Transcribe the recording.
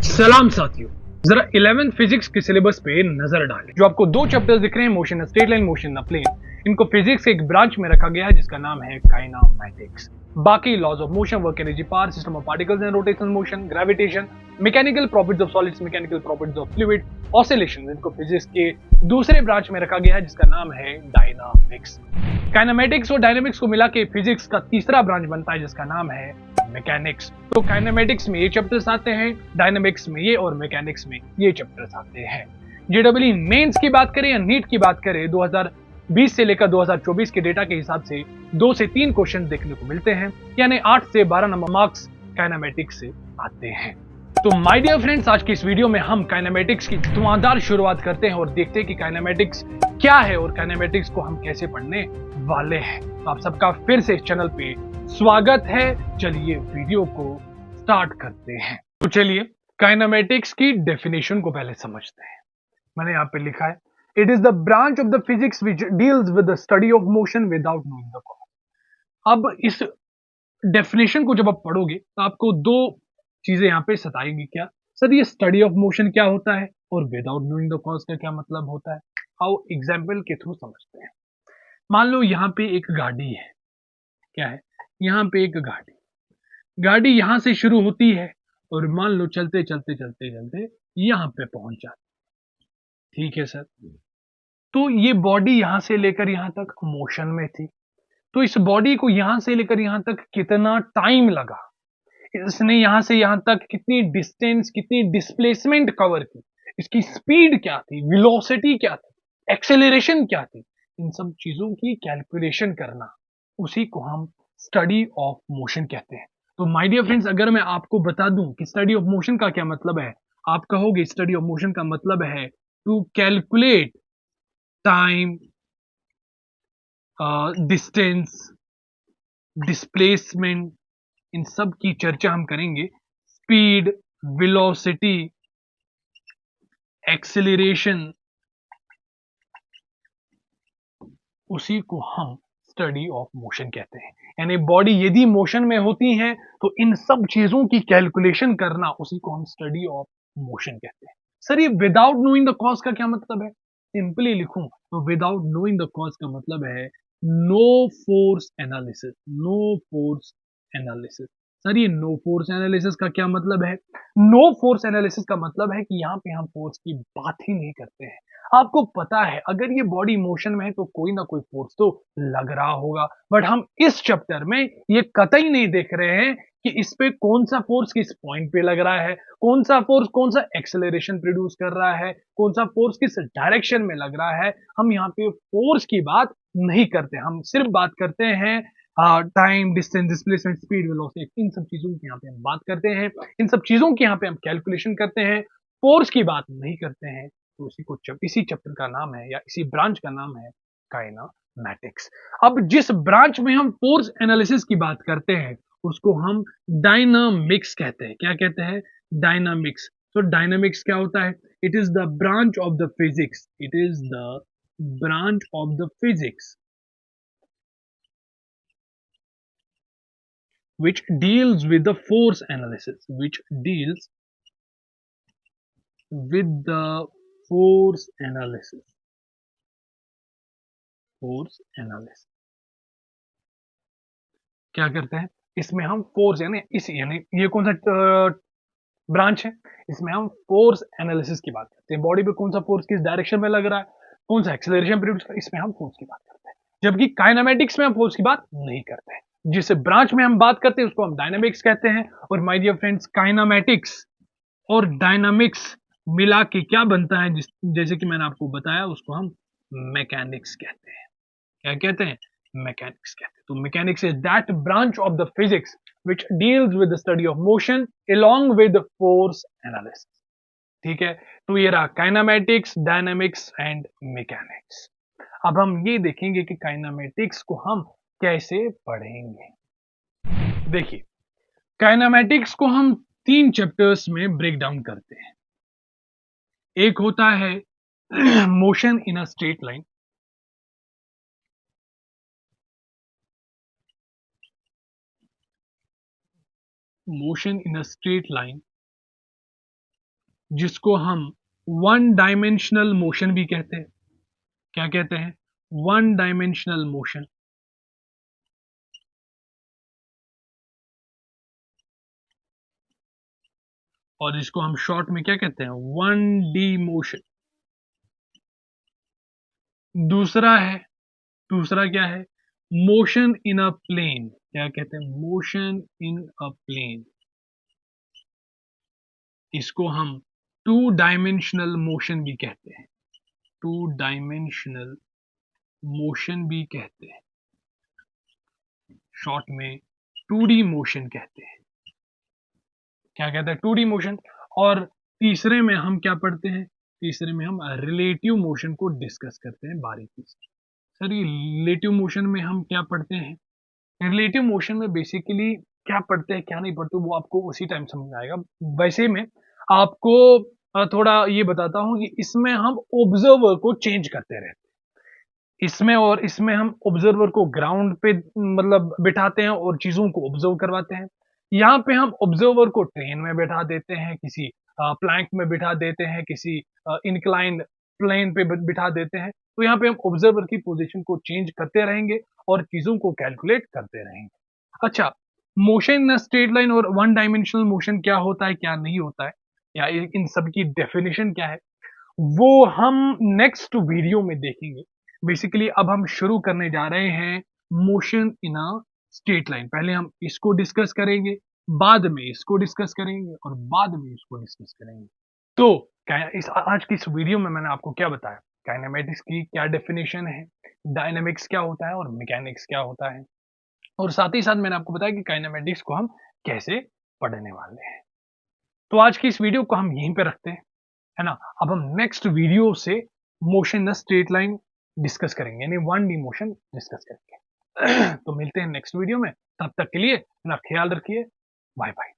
सलाम साथियों, जरा 11th फिजिक्स के सिलेबस पे नजर डालें। जो आपको दो चैप्टर्स दिख रहे हैं, motion straight line, motion in plane, इनको फिजिक्स के एक ब्रांच में रखा गया है जिसका नाम है काइनेमैटिक्स। बाकी laws of motion, work energy, power, system of particles and rotation motion, gravitation, mechanical properties of solids, mechanical properties of fluid, oscillation, इनको फिजिक्स के दूसरे ब्रांच में रखा गया है जिसका नाम है डायनामिक्स। काइनेमैटिक्स और डायनामिक्स को मिला के फिजिक्स का तीसरा ब्रांच बनता है जिसका नाम है मैकेनिक्स। तो काइनेमैटिक्स में ये चैप्टर्स आते हैं, डायनामिक्स में ये और मैकेनिक्स में ये चैप्टर्स आते हैं। जेडब्ल्यू मेंस की बात करें या नीट की बात करें, 2020 से लेकर 2024 के डेटा के हिसाब से 2 से 3 क्वेश्चन देखने को मिलते हैं, यानी 8 से 12 नंबर मार्क्स काइनेमैटिक्स से आते हैं। तो माय डियर फ्रेंड्स, आज की इस वीडियो में हम काइनेमैटिक्स की धुआंधार शुरुआत करते हैं और देखते हैं कि काइनेमैटिक्स क्या है और काइनेमैटिक्स को हम कैसे पढ़ने वाले हैं। तो आप सबका फिर से इस चैनल पे स्वागत है। चलिए वीडियो को स्टार्ट करते हैं। तो चलिए काइनेमैटिक्स की डेफिनेशन को पहले समझते हैं। मैंने यहाँ पे लिखा है, it is the branch of the physics which deals with the study of motion without knowing the cause. अब इस डेफिनेशन को जब आप पढ़ोगे तो आपको दो चीजें यहाँ पे सताएंगी। क्या सर, ये स्टडी ऑफ मोशन क्या होता है और विदाउट नोइंग द कॉज का क्या मतलब होता है? आओ एग्जाम्पल के थ्रू समझते हैं। मान लो यहाँ पे एक गाड़ी है। क्या है? यहाँ पे एक गाड़ी गाड़ी यहां से शुरू होती है और मान लो चलते चलते चलते चलते यहां पे पहुंच जाती। ठीक है सर। तो ये बॉडी यहां से लेकर यहां तक मोशन में थी। तो इस बॉडी को यहां से लेकर यहां तक कितना टाइम लगा, इसने यहां से यहां तक कितनी डिस्टेंस, कितनी डिस्प्लेसमेंट कवर की, इसकी स्पीड क्या थी, वेलोसिटी क्या थी, एक्सेलरेशन क्या थी, इन सब चीजों की कैलकुलेशन करना, उसी को हम स्टडी ऑफ मोशन कहते हैं। तो माय डियर फ्रेंड्स, अगर मैं आपको बता दूं कि स्टडी ऑफ मोशन का क्या मतलब है, आप कहोगे स्टडी ऑफ मोशन का मतलब है to calculate time, distance, displacement, इन सब की चर्चा हम करेंगे। स्पीड, वेलोसिटी, एक्सेलरेशन, उसी को हम स्टडी ऑफ मोशन कहते हैं। यानी बॉडी यदि मोशन में होती है तो इन सब चीजों की कैलकुलेशन करना, उसी को हम स्टडी ऑफ मोशन कहते हैं। सर, ये विदाउट नोइंग द कॉज का क्या मतलब है? सिंपली लिखूं तो विदाउट नोइंग द कॉज का मतलब है no force analysis. No force analysis. Sir, ये नो फोर्स एनालिसिस का क्या मतलब है? नो फोर्स एनालिसिस का मतलब है कि यहां पे हम फोर्स की बात ही नहीं करते हैं। आपको पता है अगर ये बॉडी मोशन में है तो कोई ना कोई फोर्स तो लग रहा होगा, बट हम इस चैप्टर में ये कतई नहीं देख रहे हैं कि इस पे कौन सा फोर्स किस पॉइंट पे लग रहा है, कौन सा फोर्स कौन सा एक्सेलरेशन प्रोड्यूस कर रहा है, कौन सा फोर्स किस डायरेक्शन में लग रहा है। हम यहाँ पे फोर्स की बात नहीं करते, हम सिर्फ बात करते हैं time, distance, displacement, speed, velocity, इन सब चीजों की यहाँ पे हम बात करते हैं। इन सब चीजों की यहाँ पे हम कैलकुलेशन करते हैं, फोर्स की बात नहीं करते हैं। तो इसी चैप्टर का नाम है या इसी ब्रांच का नाम है काइनेमैटिक्स। अब जिस ब्रांच में हम फोर्स एनालिसिस की बात करते हैं उसको हम डायनामिक्स कहते हैं। क्या कहते हैं? डायनामिक्स। तो डायनामिक्स क्या होता है? It is the branch of the physics, it is the branch of the physics which deals with the force analysis, which deals with the force analysis, force analysis। क्या करते हैं इसमें हम? फोर्स यानी ये कौन सा ब्रांच है? इसमें हम फोर्स एनालिसिस की बात करते हैं। बॉडी पे कौन सा फोर्स किस डायरेक्शन में लग रहा है, कौन सा एक्सेलरेशन प्रोड्यूस कर, इसमें हम फोर्स की बात करते हैं। जबकि काइनेमैटिक्स में हम फोर्स की बात नहीं करते हैं। जिस ब्रांच में हम बात करते हैं उसको हम डायनामिक्स कहते हैं। और माय डियर फ्रेंड्स, काइनेमैटिक्स और डायनामिक्स मिला के क्या बनता है, जैसे कि मैंने आपको बताया, उसको हम मैकेनिक्स कहते हैं। क्या कहते हैं? मैकेनिक्स कहते हैं। तो mechanics is that branch of the physics which deals with the study of motion along with force analysis। ठीक है। तो ये रहा काइनेमैटिक्स, डायनामिक्स एंड मैकेनिक्स। अब हम ये देखेंगे कि काइनेमैटिक्स को हम कैसे पढ़ेंगे। देखिए, काइनेमैटिक्स को हम 3 चैप्टर्स में ब्रेक डाउन करते हैं। एक होता है motion in a straight line, motion in a straight line. जिसको हम वन डायमेंशनल मोशन भी कहते हैं। क्या कहते हैं? One dimensional motion. और इसको हम शॉर्ट में क्या कहते हैं? One D motion. दूसरा है, दूसरा क्या है? Motion in a plane. क्या कहते हैं? Motion in a plane. इसको हम टू डायमेंशनल मोशन भी कहते हैं। टू डायमेंशनल मोशन भी कहते हैं, शॉर्ट में टू डी मोशन कहते हैं। क्या कहते हैं? Two D motion. और तीसरे में हम क्या पढ़ते हैं? तीसरे में हम रिलेटिव मोशन को डिस्कस करते हैं बारीकी से। सर ये रिलेटिव मोशन में हम क्या पढ़ते हैं? रिलेटिव मोशन में बेसिकली क्या पढ़ते हैं क्या नहीं पढ़ते वो आपको उसी टाइम समझ आएगा। वैसे में आपको थोड़ा ये बताता हूँ कि इसमें हम ऑब्जर्वर को चेंज करते रहते हैं। इसमें और इसमें हम ऑब्जर्वर को ग्राउंड पे मतलब बिठाते हैं और चीज़ों को ऑब्जर्व करवाते हैं। यहाँ पे हम ऑब्जर्वर को ट्रेन में बैठा देते हैं, किसी प्लैंक में बिठा देते हैं, किसी इंक्लाइंड प्लेन पे बिठा देते हैं। तो यहाँ पे हम ऑब्जर्वर की पोजीशन को चेंज करते रहेंगे और चीज़ों को कैलकुलेट करते रहेंगे। अच्छा, motion in a straight line और वन डायमेंशनल मोशन क्या होता है, क्या नहीं होता है, या इन सब की डेफिनेशन क्या है, वो हम नेक्स्ट वीडियो में देखेंगे। बेसिकली अब हम शुरू करने जा रहे हैं motion in a straight line. पहले हम इसको डिस्कस करेंगे, बाद में इसको डिस्कस करेंगे और बाद में इसको डिस्कस करेंगे। तो इस आज की इस वीडियो में मैंने आपको क्या बताया? काइनेमेटिक्स की क्या डेफिनेशन है, डायनामिक्स क्या होता है और मैकेनिक्स क्या होता है, और साथ ही साथ मैंने आपको बताया कि काइनेमेटिक्स को हम कैसे पढ़ने वाले हैं। तो आज की इस वीडियो को हम यहीं पे रखते हैं, है ना? अब हम नेक्स्ट वीडियो से motion in straight line discuss करेंगे, यानी वन डी मोशन डिस्कस करेंगे। तो मिलते हैं नेक्स्ट वीडियो में, तब तक के लिए अपना ख्याल रखिए। Bye bye.